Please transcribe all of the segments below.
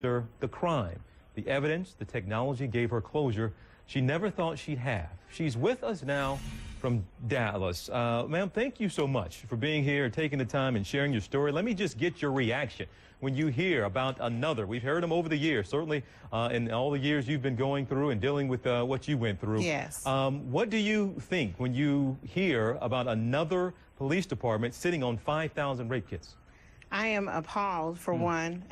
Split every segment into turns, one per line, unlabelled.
the crime. The evidence, the technology gave her closure she never thought she'd have. She's with us now from Dallas. Ma'am, thank you so much for being here, taking the time and sharing your story. Let me just get your reaction when you hear about another. We've heard them over the years, certainly in all the years you've been going through and dealing with what you went through.
Yes.
What do you think when you hear about another police department sitting on 5,000 rape kits?
I am appalled, for one,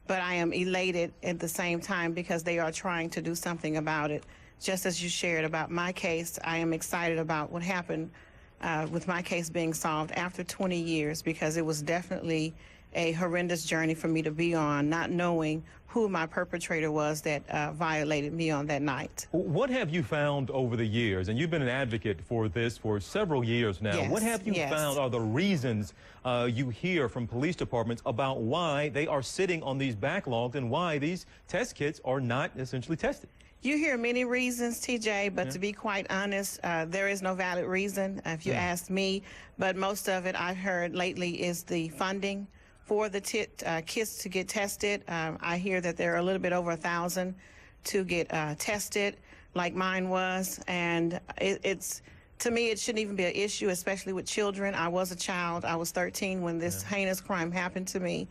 but I am elated at the same time because they are trying to do something about it. Just as you shared about my case, I am excited about what happened with my case being solved after 20 years, because it was definitely a horrendous journey for me to be on, not knowing who my perpetrator was that violated me on that night.
What have you found over the years? And you've been an advocate for this for several years now.
Yes,
what have you found are the reasons you hear from police departments about why they are sitting on these backlogs and why these test kits are not essentially tested?
You hear many reasons, TJ, but to be quite honest, there is no valid reason, if you ask me. But most of it I've heard lately is the funding for the kits to get tested. I hear that there are a little bit over 1,000 to get tested, like mine was. And it's, to me, it shouldn't even be an issue, especially with children. I was a child. I was 13 when this heinous crime happened to me.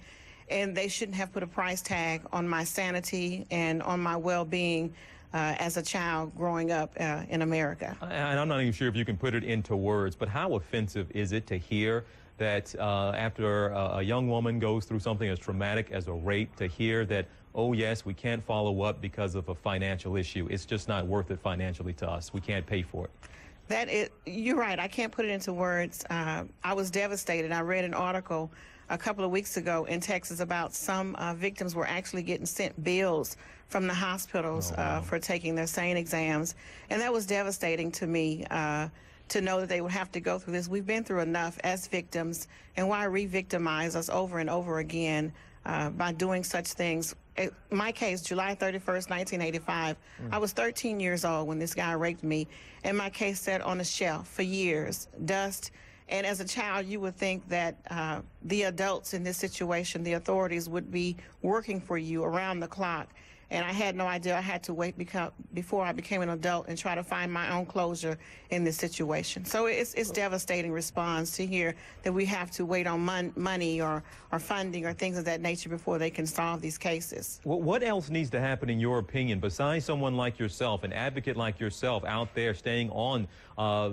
And they shouldn't have put a price tag on my sanity and on my well-being as a child growing up in America.
And I'm not even sure if you can put it into words, but how offensive is it to hear that after a young woman goes through something as traumatic as a rape, to hear that, oh, yes, we can't follow up because of a financial issue. It's just not worth it financially to us. We can't pay for it.
You're right. I can't put it into words. I was devastated. I read an article a couple of weeks ago in Texas about some victims were actually getting sent bills from the hospitals for taking their SANE exams. And that was devastating to me. To know that they would have to go through this. We've been through enough as victims, and why re-victimize us over and over again by doing such things? In my case, July 31st, 1985, I was 13 years old when this guy raped me, and my case sat on a shelf for years, dust. And as a child, you would think that the adults in this situation, the authorities, would be working for you around the clock. And I had no idea I had to wait before I became an adult and try to find my own closure in this situation. So it's devastating response to hear that we have to wait on money or funding or things of that nature before they can solve these cases.
Well, what else needs to happen, in your opinion, besides someone like yourself, an advocate like yourself out there staying on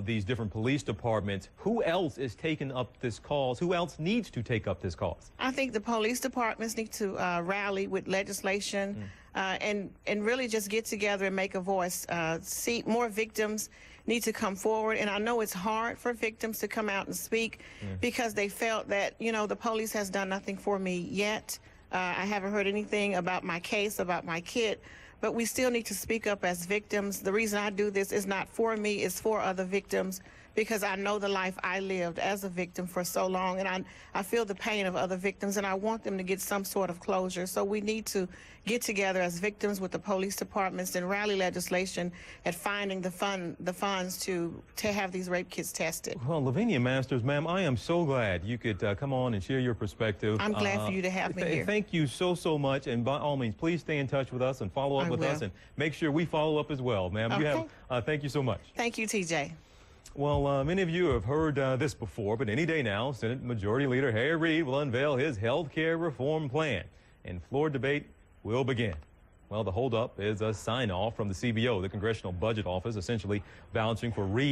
these different police departments? Who else is taking up this cause? Who else needs to take up this cause?
I think the police departments need to rally with legislation. And really just get together and make a voice. See, more victims need to come forward. And I know it's hard for victims to come out and speak because they felt that, you know, the police has done nothing for me yet. I haven't heard anything about my case, about my kit. But we still need to speak up as victims. The reason I do this is not for me, it's for other victims, because I know the life I lived as a victim for so long, and I feel the pain of other victims, and I want them to get some sort of closure. So we need to get together as victims with the police departments and rally legislation at finding the funds to have these rape kits tested.
Well, Lavinia Masters, ma'am, I am so glad you could come on and share your perspective.
I'm glad for you to have me here.
Thank you so much, and by all means, please stay in touch with us and follow up with us, and make sure we follow up as well, ma'am.
Okay.
Thank you so much.
Thank you, TJ.
Well, many of you have heard this before, but any day now, Senate Majority Leader Harry Reid will unveil his health care reform plan, and floor debate will begin. Well, the holdup is a sign-off from the CBO, the Congressional Budget Office, essentially vouching for Reid.